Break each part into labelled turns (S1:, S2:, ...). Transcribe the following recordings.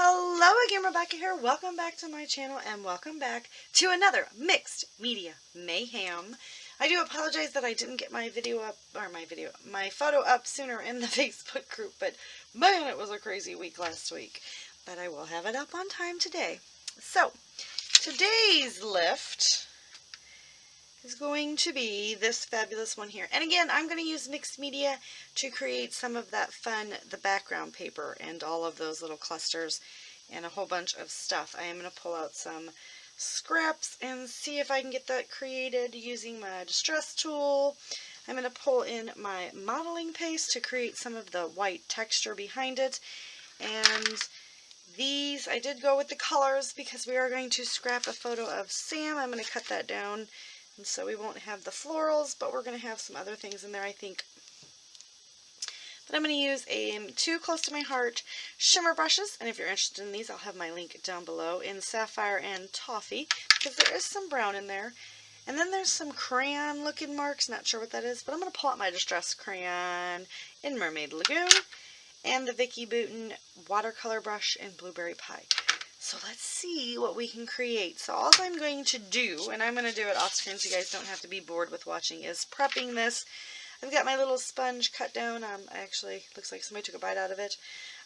S1: Hello again, Rebecca here. Welcome back to my channel and welcome back to another Mixed Media Mayhem. I do apologize that I didn't get my photo up sooner in the Facebook group, but man, it was a crazy week last week. But I will have it up on time today. So, today's lift is going to be this fabulous one here. And again, I'm going to use mixed media to create some of that fun, the background paper and all of those little clusters and a whole bunch of stuff. I am going to pull out some scraps and see if I can get that created using my distress tool. I'm going to pull in my modeling paste to create some of the white texture behind it. And these, I did go with the colors because we are going to scrap a photo of Sam. I'm going to cut that down. And so we won't have the florals, but we're going to have some other things in there, I think. But I'm going to use a Too Close to My Heart shimmer brushes. And if you're interested in these, I'll have my link down below in Sapphire and Toffee, because there is some brown in there. And then there's some crayon looking marks, not sure what that is, but I'm going to pull out my Distress Crayon in Mermaid Lagoon and the Vicki Boutin watercolor brush in Blueberry Pie. So let's see what we can create. So all I'm going to do, and I'm going to do it off screen so you guys don't have to be bored with watching, is prepping this. I've got my little sponge cut down. Actually, looks like somebody took a bite out of it.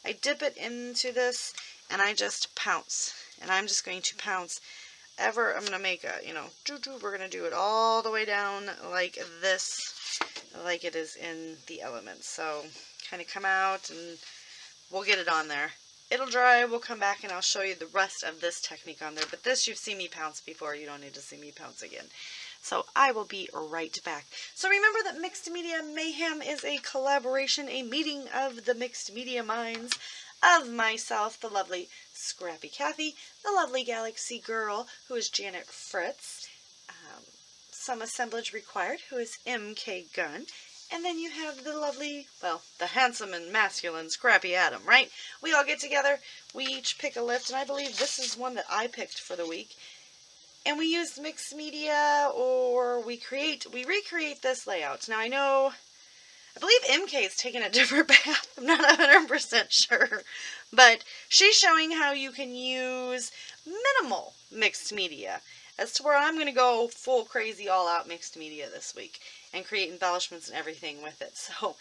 S1: I dip it into this, and I just pounce. And I'm just going to pounce I'm going to make a, we're going to do it all the way down like this, like it is in the elements. So kind of come out, and we'll get it on there. It'll dry, we'll come back and I'll show you the rest of this technique on there. But this, you've seen me pounce before, you don't need to see me pounce again. So I will be right back. So remember that Mixed Media Mayhem is a collaboration, a meeting of the mixed media minds of myself, the lovely Scrappy Kathy, the lovely Galaxy Girl, who is Janet Fritz, some assemblage required, who is MK Gunn, and then you have the lovely, well, the handsome and masculine Scrappy Adam, right? We all get together, we each pick a lift, and I believe this is one that I picked for the week. And we use mixed media, or we recreate this layout. Now I believe MK is taking a different path. I'm not 100% sure. But she's showing how you can use minimal mixed media. As to where I'm going to go full crazy all out mixed media this week and create embellishments and everything with it. So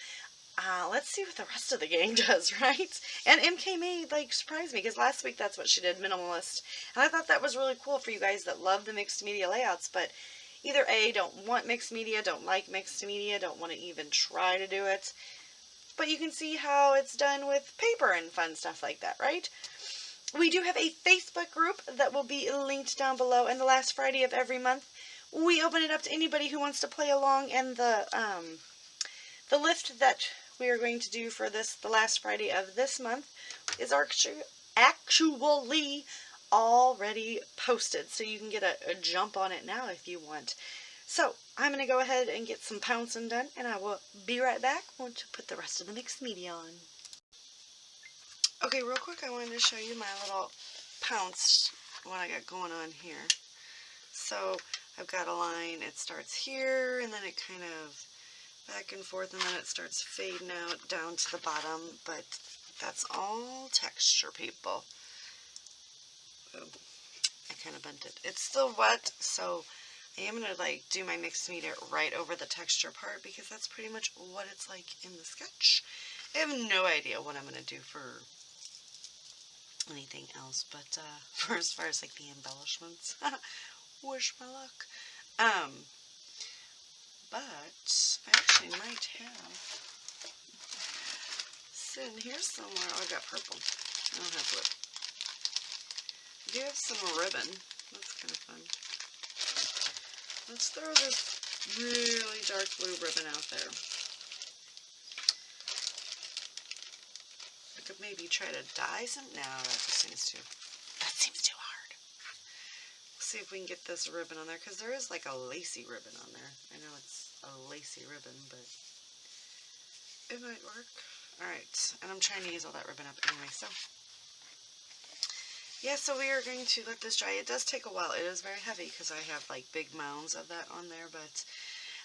S1: let's see what the rest of the gang does, right? And MK may surprise me, because last week that's what she did, minimalist. And I thought that was really cool for you guys that love the mixed media layouts, but either A, don't want mixed media, don't like mixed media, don't want to even try to do it. But you can see how it's done with paper and fun stuff like that, right? We do have a Facebook group that will be linked down below, and the last Friday of every month, we open it up to anybody who wants to play along, and the lift that we are going to do for the last Friday of this month is actually already posted, so you can get a jump on it now if you want. So I'm going to go ahead and get some pouncing done, and I will be right back once I put the rest of the mixed media on. Okay, real quick, I wanted to show you my little pounce, what I got going on here. So I've got a line, it starts here, and then it kind of back and forth, and then it starts fading out down to the bottom, but that's all texture, people. Oh, I kind of bent it. It's still wet, so I am going to do my mixed media right over the texture part, because that's pretty much what it's like in the sketch. I have no idea what I'm going to do for anything else, but for as far as the embellishments, wish my luck. But I actually might have sitting here somewhere. Oh, I got purple. I don't have blue. I do have some ribbon. That's kind of fun. Let's throw this really dark blue ribbon out there. I could maybe try to dye some. No, that seems too hard. Let's see if we can get this ribbon on there, because there is a lacy ribbon on there. I know it's a lacy ribbon, but it might work. Alright, and I'm trying to use all that ribbon up anyway, so. Yeah, so we are going to let this dry. It does take a while. It is very heavy because I have big mounds of that on there, but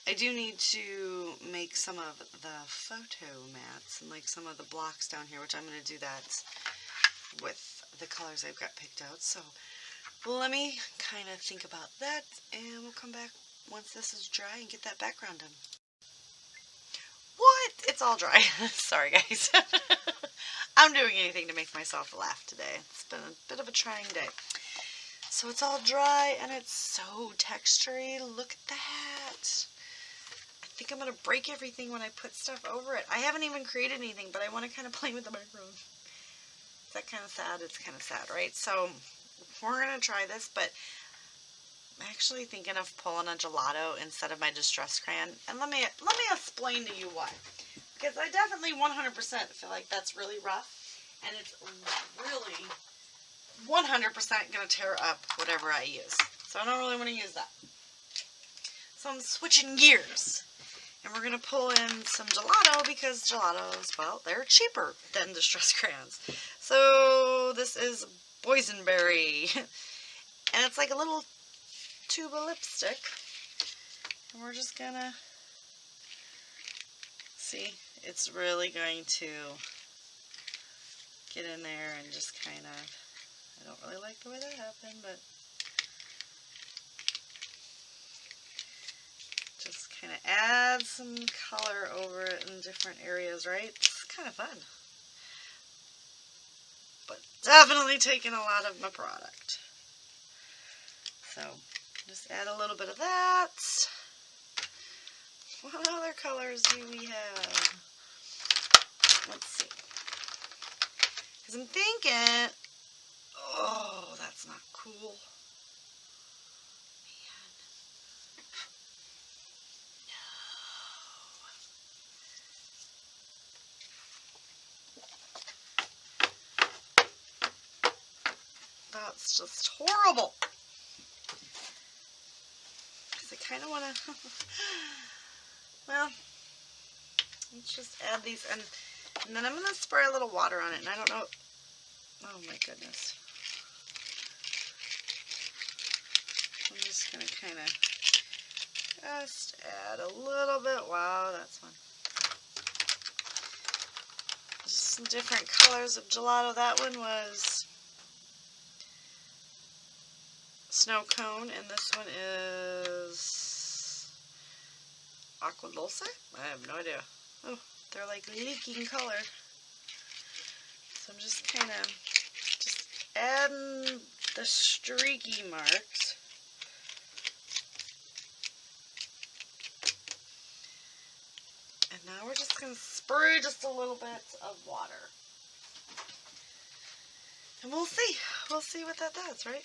S1: I do need to make some of the photo mats and some of the blocks down here, which I'm going to do that with the colors I've got picked out. So let me kind of think about that, and we'll come back once this is dry and get that background done. What? It's all dry. Sorry, guys. I'm doing anything to make myself laugh today. It's been a bit of a trying day. So it's all dry, and it's so textury. Look at that. I think I'm going to break everything when I put stuff over it. I haven't even created anything, but I want to kind of play with the background. Is that kind of sad? It's kind of sad, right? So we're going to try this, but I'm actually thinking of pulling a gelato instead of my distress crayon. And let me explain to you why. Because I definitely 100% feel like that's really rough, and it's really 100% going to tear up whatever I use. So I don't really want to use that. So I'm switching gears. And we're going to pull in some gelato because gelatos, well, they're cheaper than distress crayons. So this is boysenberry. And it's like a little tube of lipstick. And we're just going to see. It's really going to get in there and just kind of, I don't really like the way that happened, but just kind of add some color over it in different areas, right? It's kind of fun. But definitely taking a lot of my product. So just add a little bit of that. What other colors do we have? Let's see. Because I'm thinking, oh, that's not cool. Man. No. That's just horrible. Because I kind of want to, well, let's just add these, and then I'm going to spray a little water on it, and I don't know, oh my goodness. I'm just going to kind of just add a little bit, wow, that's fun. Just some different colors of gelato. That one was snow cone, and this one is aqua dulce? I have no idea. Oh, they're like leaking color. So I'm just kind of just adding the streaky marks. And now we're just going to spray just a little bit of water. And we'll see. We'll see what that does, right?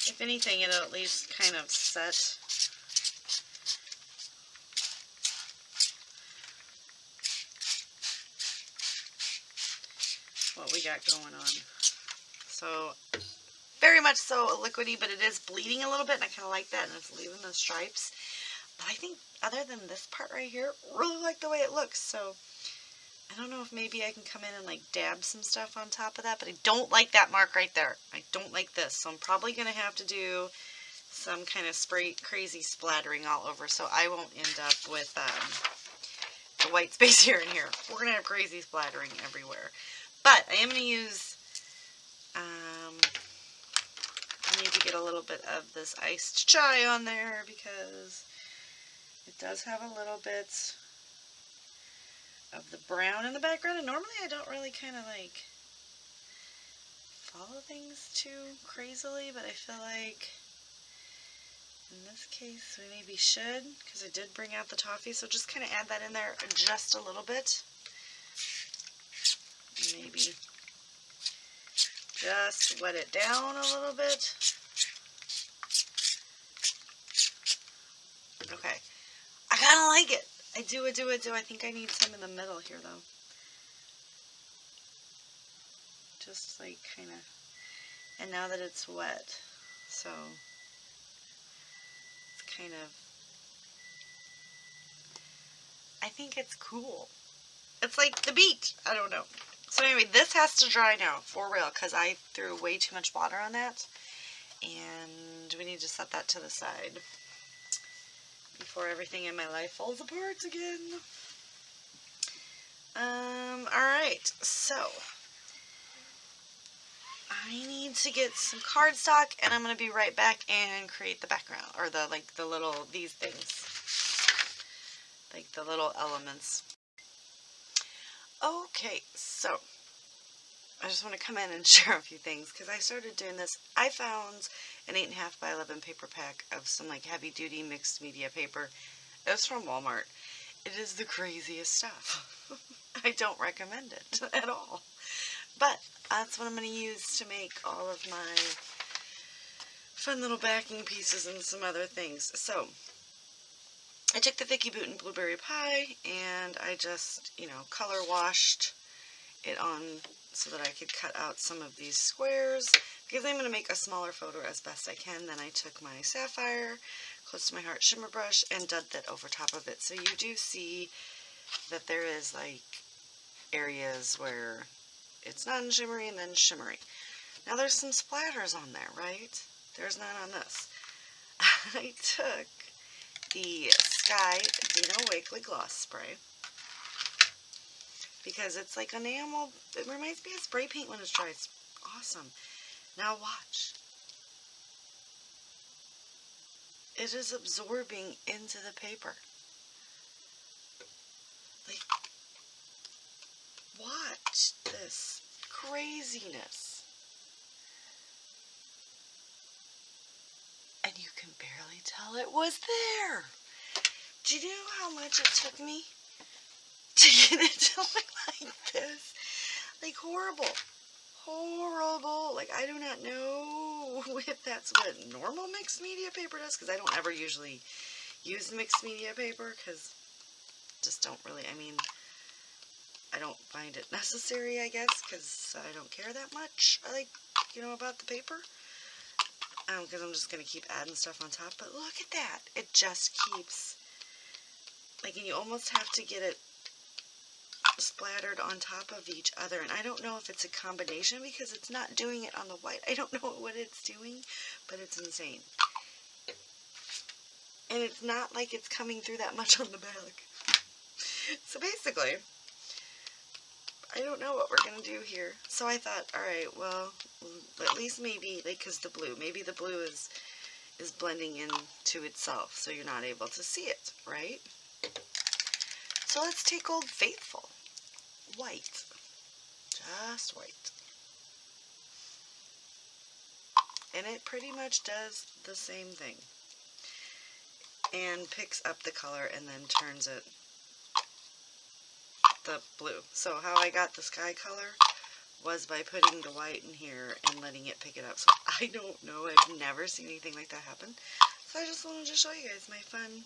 S1: If anything, it'll at least kind of set what we got going on. So, very much so liquidy, but it is bleeding a little bit, and I kind of like that, and it's leaving the stripes. But I think, other than this part right here, really like the way it looks. So, I don't know if maybe I can come in and like dab some stuff on top of that, but I don't like that mark right there. I don't like this, so I'm probably going to have to do some kind of spray crazy splattering all over, so I won't end up with the white space here and here. We're going to have crazy splattering everywhere. But I am going to use, I need to get a little bit of this iced chai on there because it does have a little bit of the brown in the background, and normally I don't really kind of like follow things too crazily, but I feel like in this case we maybe should, because I did bring out the toffee, so just kind of add that in there just a little bit. Maybe just wet it down a little bit. Okay, I kind of like it. I do. I think I need some in the middle here, though. Just like kind of, and now that it's wet, so it's kind of, I think it's cool. It's like the beach. I don't know. So anyway, this has to dry now, for real, because I threw way too much water on that, and we need to set that to the side before everything in my life falls apart again. Alright, so I need to get some cardstock, and I'm going to be right back and create the background, or the little, these things, like the little elements. Okay, so I just want to come in and share a few things, because I started doing this. I found an 8.5 by 11 paper pack of some like heavy duty mixed media paper. It was from Walmart. It is the craziest stuff. I don't recommend it at all. But that's what I'm going to use to make all of my fun little backing pieces and some other things. So I took the Vicky Booten Blueberry Pie and I just, color washed it on so that I could cut out some of these squares, because I'm going to make a smaller photo as best I can. Then I took my Sapphire Close to My Heart shimmer brush and dubbed it over top of it. So you do see that there is like areas where it's non-shimmery and then shimmery. Now there's some splatters on there, right? There's none on this. I took the Sky Dino Wakley Gloss Spray, because it's like enamel. It reminds me of spray paint when it's dry. It's awesome. Now watch. It is absorbing into the paper. Like, watch this craziness. And you can barely tell it was there. Do you know how much it took me to get it to look like this? Like, horrible. Horrible. Like, I do not know if that's what normal mixed media paper does, because I don't ever usually use mixed media paper, because just don't really, I don't find it necessary, I guess, because I don't care that much, about the paper. Because I'm just going to keep adding stuff on top. But look at that. It just keeps, and you almost have to get it splattered on top of each other. And I don't know if it's a combination, because it's not doing it on the white. I don't know what it's doing, but it's insane. And it's not like it's coming through that much on the back. So basically, I don't know what we're going to do here. So I thought, alright, well, at least maybe, because maybe the blue is blending into itself, so you're not able to see it, right? So let's take Old Faithful. White. Just white. And it pretty much does the same thing. And picks up the color and then turns it the blue. So how I got the sky color was by putting the white in here and letting it pick it up. So I don't know. I've never seen anything like that happen. So I just wanted to show you guys my fun,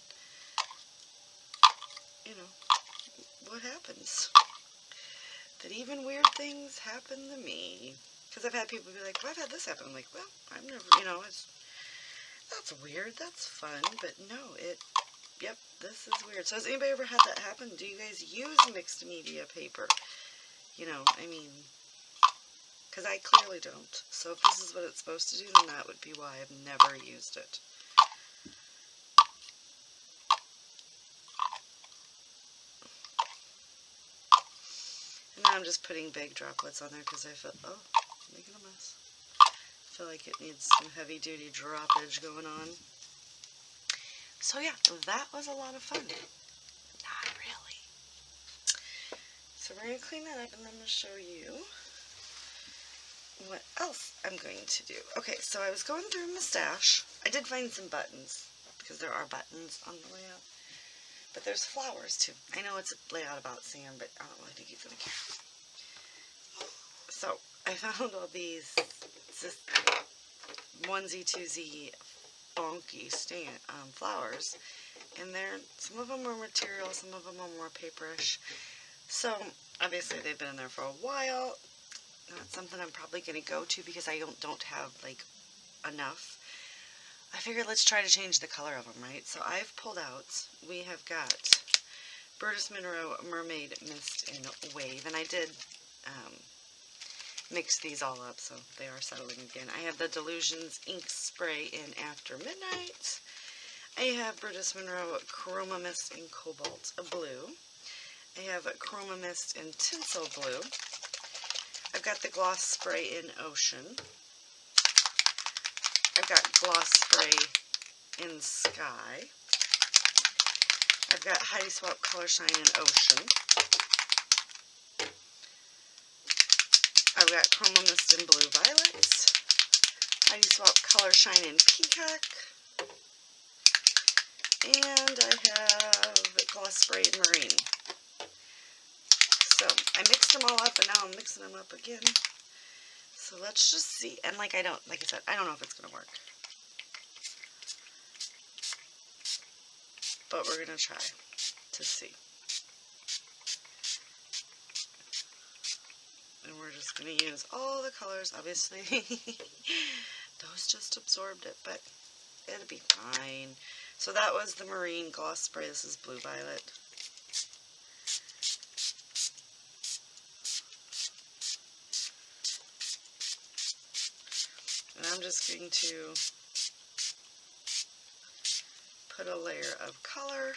S1: what happens. That even weird things happen to me. Because I've had people be like, well, I've had this happen. I'm like, well, I've never, that's weird. That's fun. But no, yep, this is weird. So has anybody ever had that happen? Do you guys use mixed media paper? Because I clearly don't. So if this is what it's supposed to do, then that would be why I've never used it. And now I'm just putting big droplets on there because I feel, oh, making a mess. I feel like it needs some heavy duty droppage going on. So yeah, that was a lot of fun. Not really. So we're going to clean that up, and then I'm going to show you what else I'm going to do. Okay, so I was going through my stash. I did find some buttons, because there are buttons on the layout. But there's flowers too. I know it's a layout about Sam, but I don't really think he's going to care. So I found all these onesie, twosie, bonky flowers, and some of them were material, some of them were more paperish. So obviously they've been in there for a while. Not something I'm probably going to go to because I don't have enough. I figured let's try to change the color of them, right? So I've pulled out, we have got Burtis Monroe Mermaid Mist in Wave, and I did mix these all up, so they are settling again. I have the Delusions Ink Spray in After Midnight. I have Burtis Monroe Chroma Mist in Cobalt Blue. I have a Chroma Mist in Tinsel Blue. I've got the Gloss Spray in Ocean. I've got Gloss Spray in Sky. I've got Heidi Swapp Color Shine in Ocean. I've got Chroma Mist in Blue Violets. Heidi Swapp Color Shine in Peacock. And I have Gloss Spray in Marine. So I mixed them all up, and now I'm mixing them up again. So let's just see. And like I said, I don't know if it's going to work. But we're going to try to see. And we're just going to use all the colors. Obviously, those just absorbed it, but it'll be fine. So that was the Marine Gloss Spray. This is Blue Violet. And I'm just going to put a layer of color.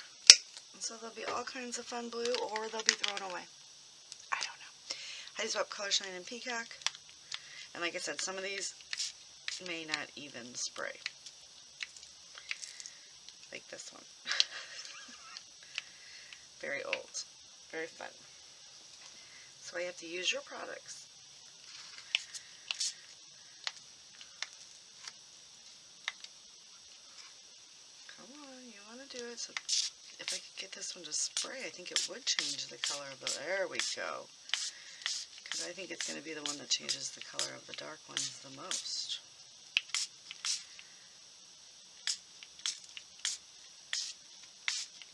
S1: And so there'll be all kinds of fun blue, or they'll be thrown away. I don't know. Heidi Swapp Color Shine in Peacock. And like I said, some of these may not even spray. Like this one. Very old. Very fun. So I have to use your products. Come on, you want to do it. So if I could get this one to spray, I think it would change the color of the... There we go. Because I think it's going to be the one that changes the color of the dark ones the most.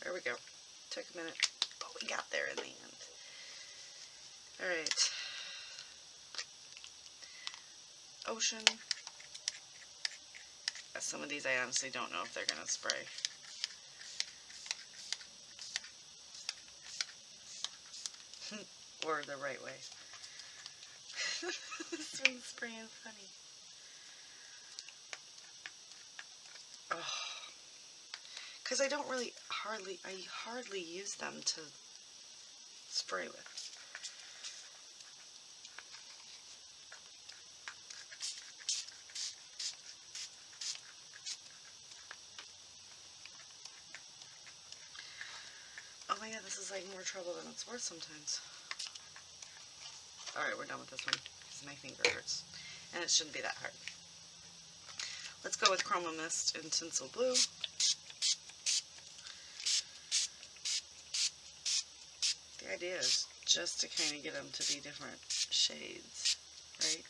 S1: There we go. Took a minute, but we got there in the end. Alright. Ocean. Some of these I honestly don't know if they're going to spray. Or the right way. This one's spraying funny. Oh. Because I don't really I hardly use them to spray with. Oh my god, this is like more trouble than it's worth sometimes. Alright, we're done with this one because my finger hurts. And it shouldn't be that hard. Let's go with Chroma Mist in Tinsel Blue. The idea is just to kind of get them to be different shades, right?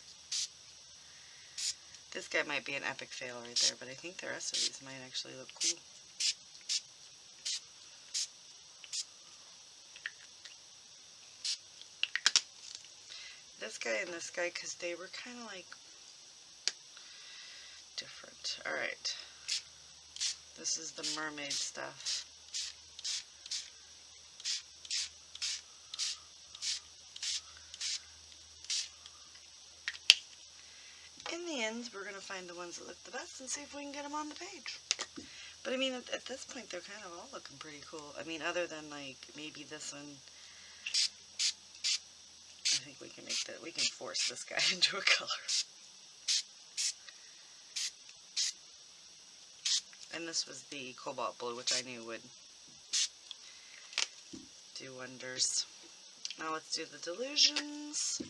S1: This guy might be an epic fail right there, but I think the rest of these might actually look cool. This guy and this guy, because they were kind of like different. Alright. This is the mermaid stuff. In the end, we're going to find the ones that look the best and see if we can get them on the page. But I mean, at this point, they're kind of all looking pretty cool. I mean, other than like maybe this one. I think we can make that. We can force this guy into a color. And this was the cobalt blue, which I knew would do wonders. Now let's do the delusions.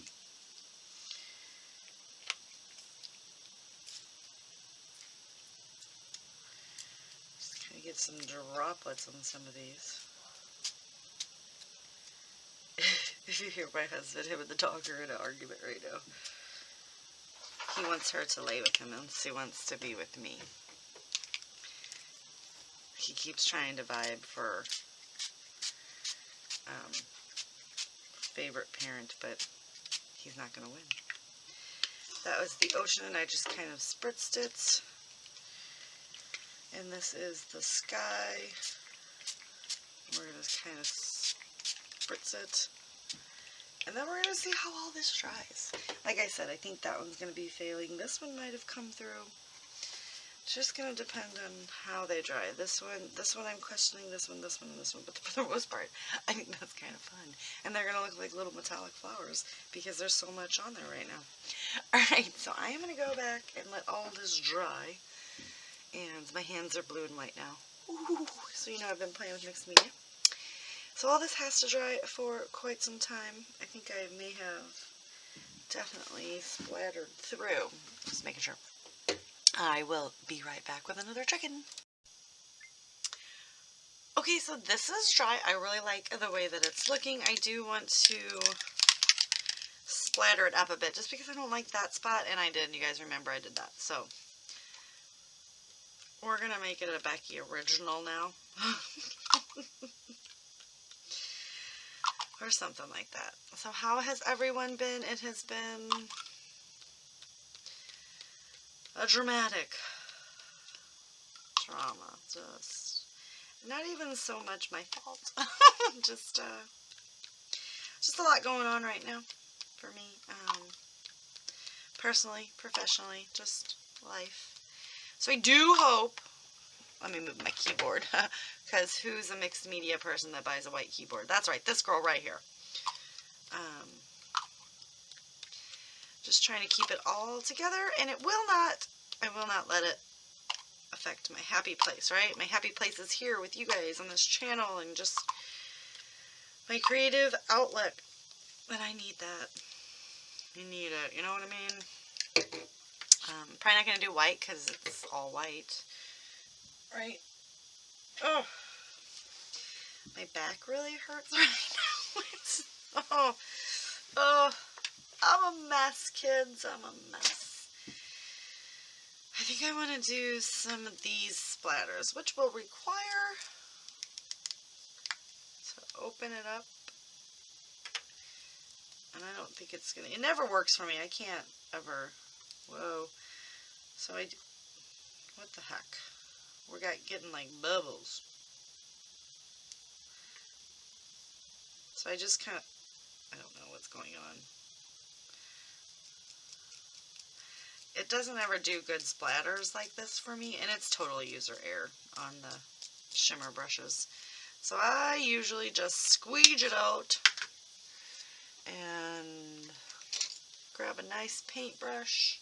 S1: Just kind of get some droplets on some of these. If you hear my husband, him and the dog are in an argument right now. He wants her to lay with him and she wants to be with me. He keeps trying to vibe for favorite parent, but he's not going to win. That was the ocean, and I just kind of spritzed it. And this is the sky. We're going to kind of spritz it. And then we're going to see how all this dries. Like I said, I think that one's going to be failing. This one might have come through. It's just going to depend on how they dry. This one I'm questioning, this one, and this one. But for the most part, I think that's kind of fun. And they're going to look like little metallic flowers because there's so much on there right now. Alright, so I am going to go back and let all this dry. And my hands are blue and white now. Ooh, so you know I've been playing with mixed media. So all this has to dry for quite some time. I think I may have definitely splattered through. Just making sure. I will be right back with another chicken. Okay, so this is dry. I really like the way that it's looking. I do want to splatter it up a bit just because I don't like that spot, and I did. You guys remember I did that. So we're going to make it a Becky original now. Or something like that. So how has everyone been? It has been a dramatic drama. Just not even so much my fault. just a lot going on right now for me. Personally, professionally, just life. So I do hope, let me move my keyboard, because who's a mixed media person that buys a white keyboard? That's right, this girl right here. Just trying to keep it all together, and I will not let it affect my happy place, right? My happy place is here with you guys on this channel, and just my creative outlet, and I need that. I need it, you know what I mean? Probably not going to do white, because it's all white, right? Oh, my back really hurts right now. Oh, I'm a mess, kids. I'm a mess. I think I want to do some of these splatters, which will require to open it up. And I don't think it's going to, it never works for me. I can't ever, whoa. So what the heck? We're getting like bubbles. So I just kind of, I don't know what's going on. It doesn't ever do good splatters like this for me, and it's totally user error on the shimmer brushes. So I usually just squeeze it out and grab a nice paintbrush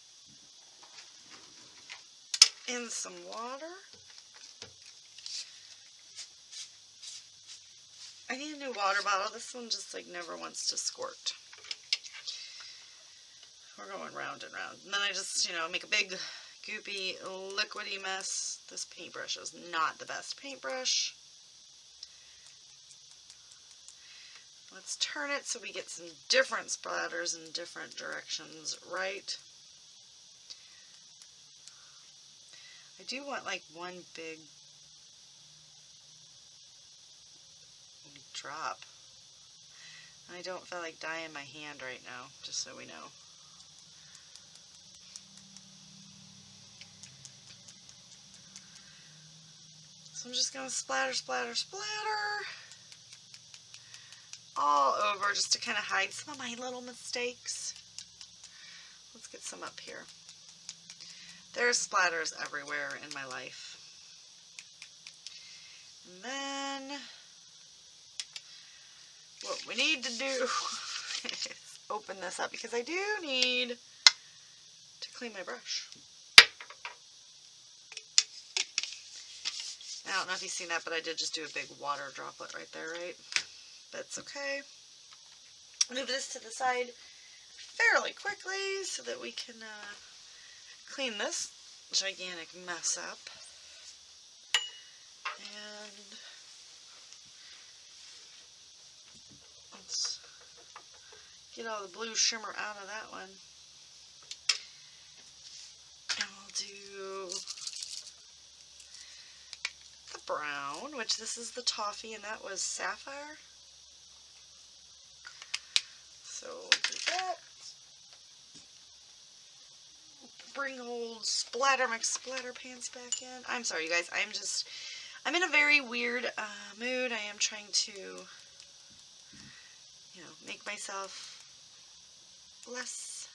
S1: and some water. I need a new water bottle. This one just like never wants to squirt. We're going round and round. And then I just, you know, make a big goopy liquidy mess. This paintbrush is not the best paintbrush. Let's turn it so we get some different splatters in different directions, right? I do want like one big drop. I don't feel like dyeing my hand right now, just so we know. So I'm just going to splatter, splatter, splatter all over just to kind of hide some of my little mistakes. Let's get some up here. There's splatters everywhere in my life. And then what we need to do is open this up because I do need to clean my brush. I don't know if you've seen that, but I did just do a big water droplet right there, right? That's okay. Move this to the side fairly quickly so that we can clean this gigantic mess up. And let's get all the blue shimmer out of that one. And we'll do the brown, which this is the toffee, and that was sapphire. So we'll do that. Bring old Splatter McSplatter pants back in. I'm sorry, you guys. I'm in a very weird mood. I am trying to, you know, make myself less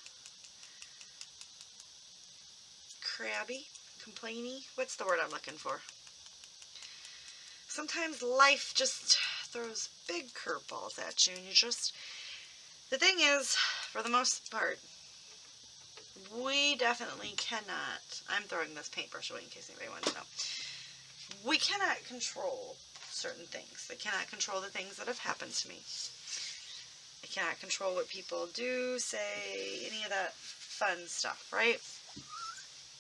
S1: crabby, complainy. What's the word I'm looking for? Sometimes life just throws big curveballs at you, and the thing is, for the most part, we definitely cannot, I'm throwing this paintbrush away in case anybody wants to know, we cannot control certain things. I cannot control the things that have happened to me. I cannot control what people do, say, any of that fun stuff, right?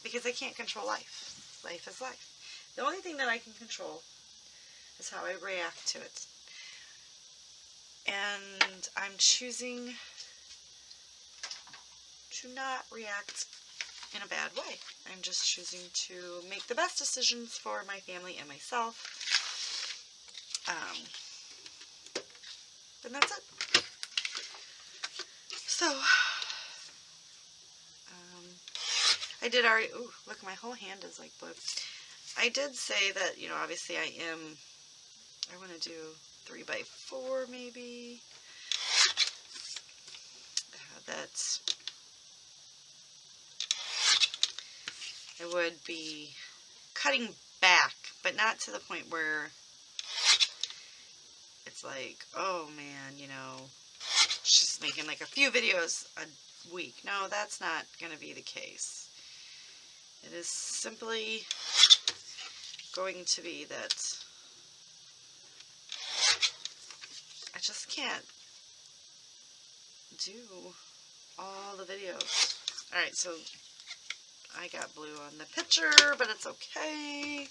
S1: Because I can't control life. Life is life. The only thing that I can control is how I react to it. And I'm choosing to not react in a bad way. I'm just choosing to make the best decisions for my family and myself. And that's it. So, I did already, ooh, look, my whole hand is like blue. I did say that, you know, obviously I want to do 3x4 maybe. That I would be cutting back, but not to the point where it's like, oh man, you know, she's making like a few videos a week. No, that's not going to be the case. It is simply going to be that I just can't do all the videos. Alright, so I got blue on the picture, but it's okay.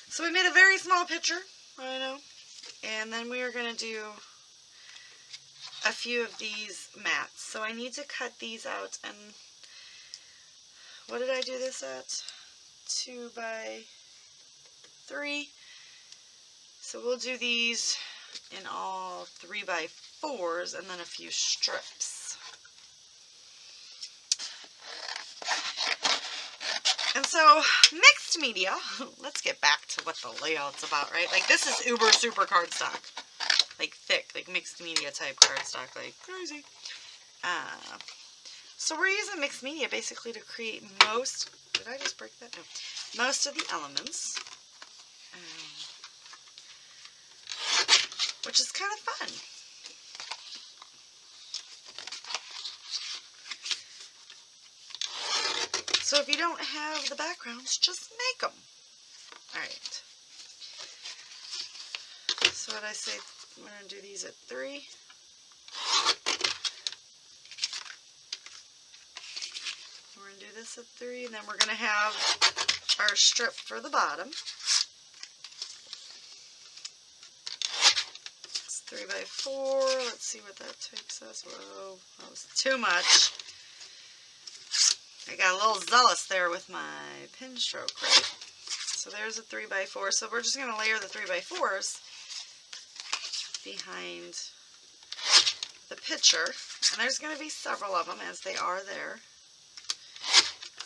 S1: So we made a very small picture, I know. And then we are going to do a few of these mats. So I need to cut these out, and what did I do this at? 2x3. So we'll do these in all 3x4s and then a few strips. And so, mixed media, let's get back to what the layout's about, right? Like, this is uber super cardstock. Like, thick, like mixed media type cardstock, like crazy. So we're using mixed media basically to create most, did I just break that? No. Most of the elements. Which is kind of fun. So if you don't have the backgrounds, just make them. Alright. So what I say, we're going to do these at 3. We're going to do this at 3, and then we're going to have our strip for the bottom. 3x4, let's see what that takes us. Whoa, that was too much. I got a little zealous there with my pin stroke, right? So there's a 3x4. So we're just going to layer the 3x4s behind the picture. And there's going to be several of them, as they are there.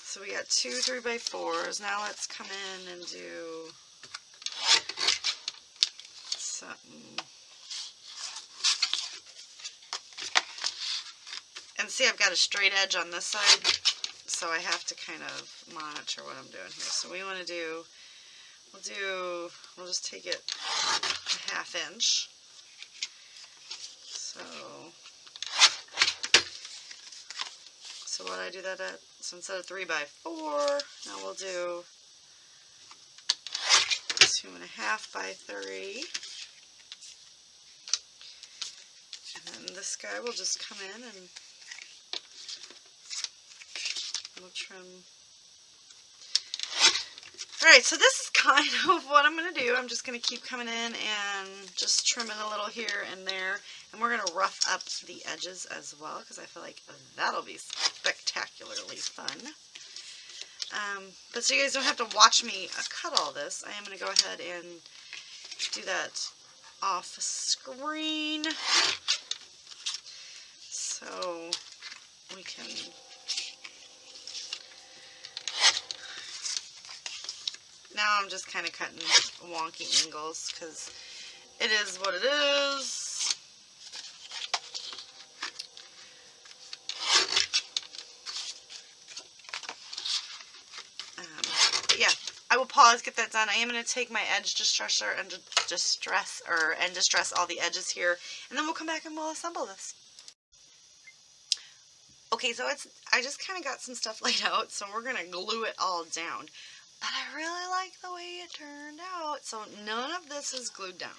S1: So we got 2 3x4s. Now let's come in and do something. And see, I've got a straight edge on this side, so I have to kind of monitor what I'm doing here. So we want to do, we'll just take it a 1/2 inch. So what I do that at, so instead of 3x4, now we'll do 2.5 by 3. And then this guy will just come in and we'll trim. Alright, so this is kind of what I'm going to do. I'm just going to keep coming in and just trimming a little here and there. And we're going to rough up the edges as well, because I feel like that'll be spectacularly fun. But so you guys don't have to watch me cut all this. I am going to go ahead and do that off screen. So we can now I'm just kind of cutting wonky angles because it is what it is. will pause, get that done. I am going to take my edge distressor and distress all the edges here, and then we'll come back and we'll assemble this. Okay, so I just kind of got some stuff laid out, so we're going to glue it all down. But I really like the way it turned out. So none of this is glued down,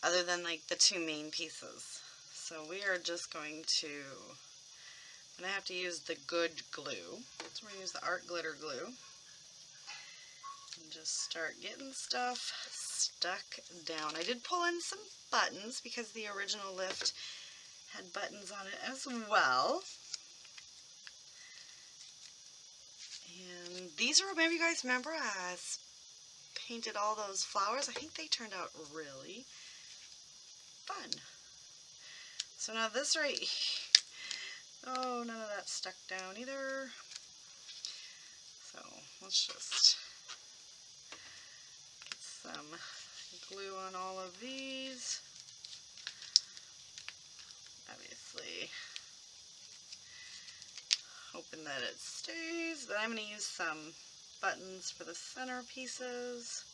S1: other than like the two main pieces. So we are just going to, I'm going to have to use the good glue. So we're going to use the Art Glitter Glue. And just start getting stuff stuck down. I did pull in some buttons because the original lift had buttons on it as well. And these are, maybe you guys remember, I painted all those flowers. I think they turned out really fun. So now this right here, oh, none of that stuck down either. So let's just get some glue on all of these. Obviously, hoping that it stays, but I'm going to use some buttons for the center pieces.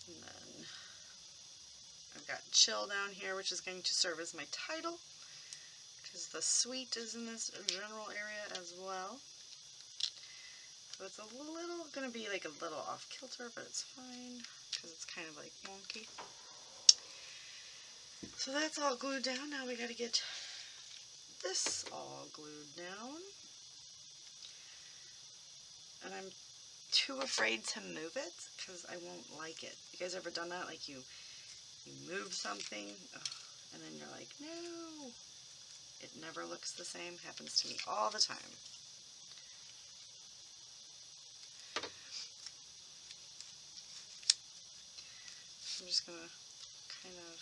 S1: And then I've got Chill down here, which is going to serve as my title, because the Sweet is in this general area as well. So it's going to be like a little off kilter, but it's fine, because it's kind of like wonky. So that's all glued down. Now we got to get this all glued down. And I'm too afraid to move it because I won't like it. You guys ever done that? Like you move something and then you're like, no, it never looks the same. Happens to me all the time. I'm just going to kind of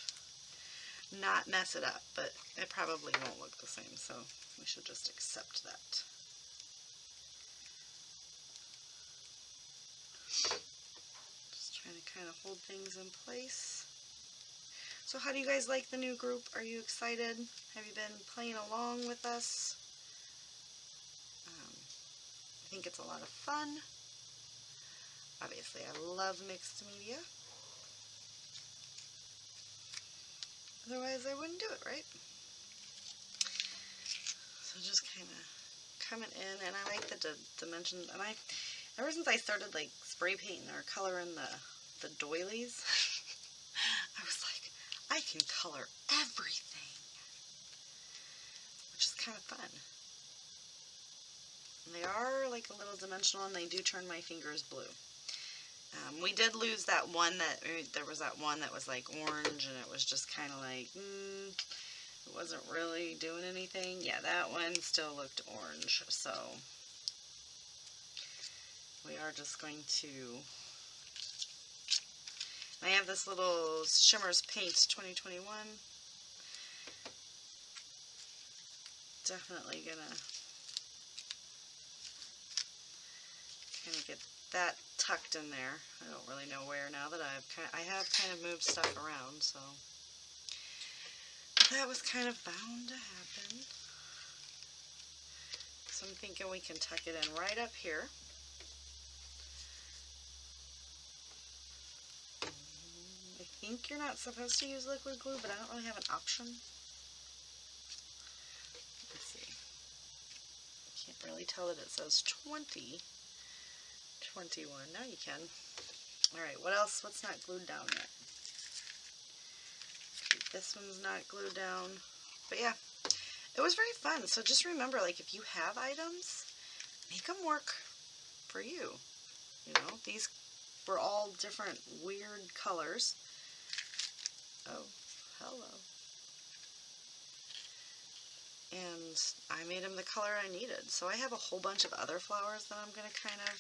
S1: not mess it up, but it probably won't look the same, so we should just accept that. Just trying to kind of hold things in place. So how do you guys like the new group? Are you excited? Have you been playing along with us? I think it's a lot of fun. Obviously, I love mixed media. Otherwise, I wouldn't do it, right? So just kind of coming in, and I like the dimension. And ever since I started like spray painting or coloring the doilies, I was like, I can color everything, which is kind of fun. And they are like a little dimensional, and they do turn my fingers blue. We did lose that one there was that one that was like orange, and it was just kind of like, it wasn't really doing anything. Yeah, that one still looked orange, so we are just going to, I have this little Shimmers Paints 2021. Definitely gonna kind of get that tucked in there. I don't really know where now that I have kind of moved stuff around, so that was kind of bound to happen. So I'm thinking we can tuck it in right up here. I think you're not supposed to use liquid glue, but I don't really have an option. Let's see. Can't really tell that it says 20. 21. Now you can. Alright, what else? What's not glued down yet? Okay, this one's not glued down. But yeah, it was very fun. So just remember, like, if you have items, make them work for you. You know, these were all different weird colors. Oh, hello. And I made them the color I needed. So I have a whole bunch of other flowers that I'm going to kind of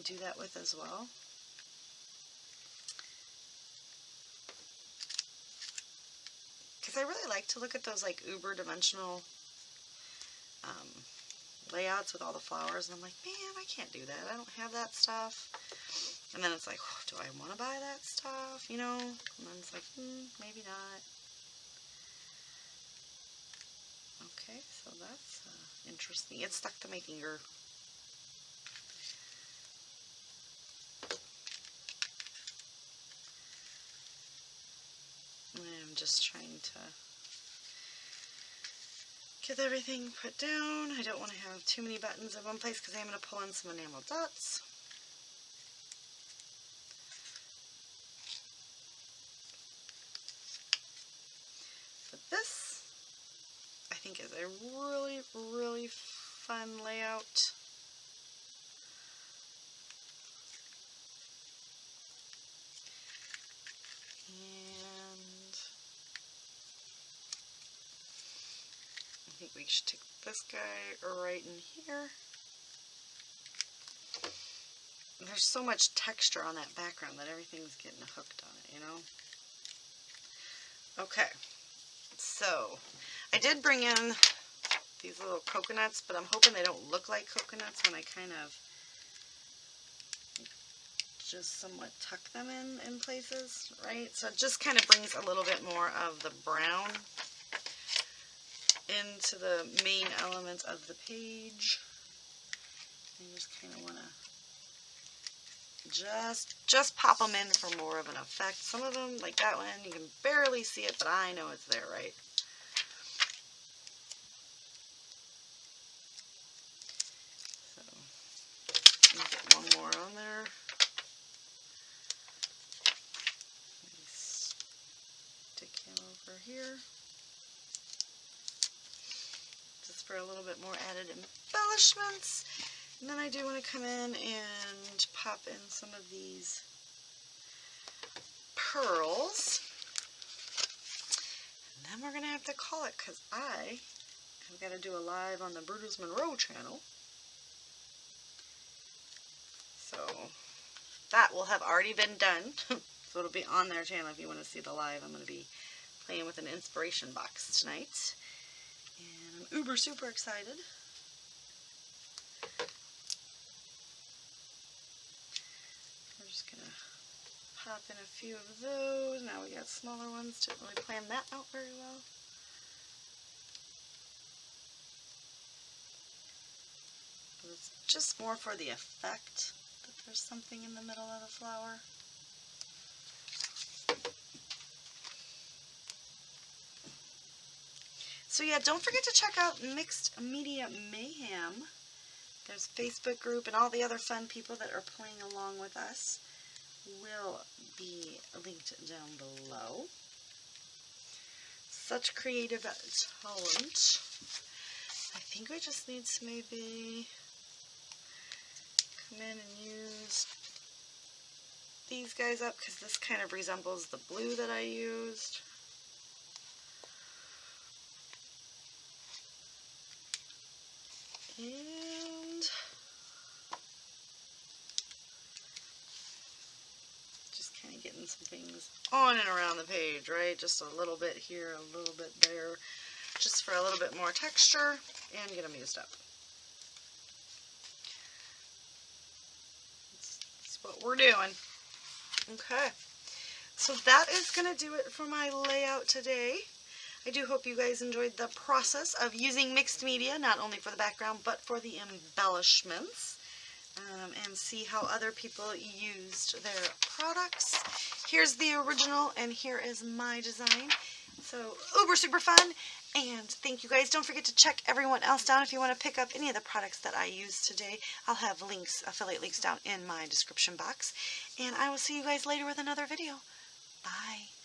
S1: do that with as well. Because I really like to look at those like uber dimensional layouts with all the flowers, and I'm like, man, I can't do that. I don't have that stuff. And then it's like, do I want to buy that stuff? You know? And then it's like, maybe not. Okay, so that's interesting. It stuck to my finger. just trying to get everything put down. I don't want to have too many buttons in one place because I'm going to pull in some enamel dots. But this, I think, is a really, really fun layout. And I think we should take this guy right in here. There's so much texture on that background that everything's getting hooked on it, you know? Okay, so I did bring in these little coconuts, but I'm hoping they don't look like coconuts when I kind of just somewhat tuck them in places, right? So it just kind of brings a little bit more of the brown into the main elements of the page. You just kind of want to just pop them in for more of an effect. Some of them, like that one, you can barely see it, but I know it's there, right? So, let me get one more on there. Stick him over here. Just for a little bit more added embellishments. And then I do want to come in and pop in some of these pearls. And then we're going to have to call it because I have got to do a live on the Brutus Monroe channel. So that will have already been done. So it'll be on their channel if you want to see the live. I'm going to be playing with an inspiration box tonight. And I'm uber super excited. We're just going to pop in a few of those. Now we got smaller ones. Didn't really plan that out very well. But it's just more for the effect that there's something in the middle of the flower. So yeah, don't forget to check out Mixed Media Mayhem. There's a Facebook group, and all the other fun people that are playing along with us will be linked down below. Such creative talent. I think we just need to maybe come in and use these guys up because this kind of resembles the blue that I used. And just kind of getting some things on and around the page, right? Just a little bit here, a little bit there, just for a little bit more texture and get them used up. That's what we're doing. Okay, so that is going to do it for my layout today. I do hope you guys enjoyed the process of using mixed media, not only for the background, but for the embellishments, and see how other people used their products. Here's the original, and here is my design. So, uber super fun, and thank you guys. Don't forget to check everyone else down if you want to pick up any of the products that I used today. I'll have links, affiliate links down in my description box, and I will see you guys later with another video. Bye.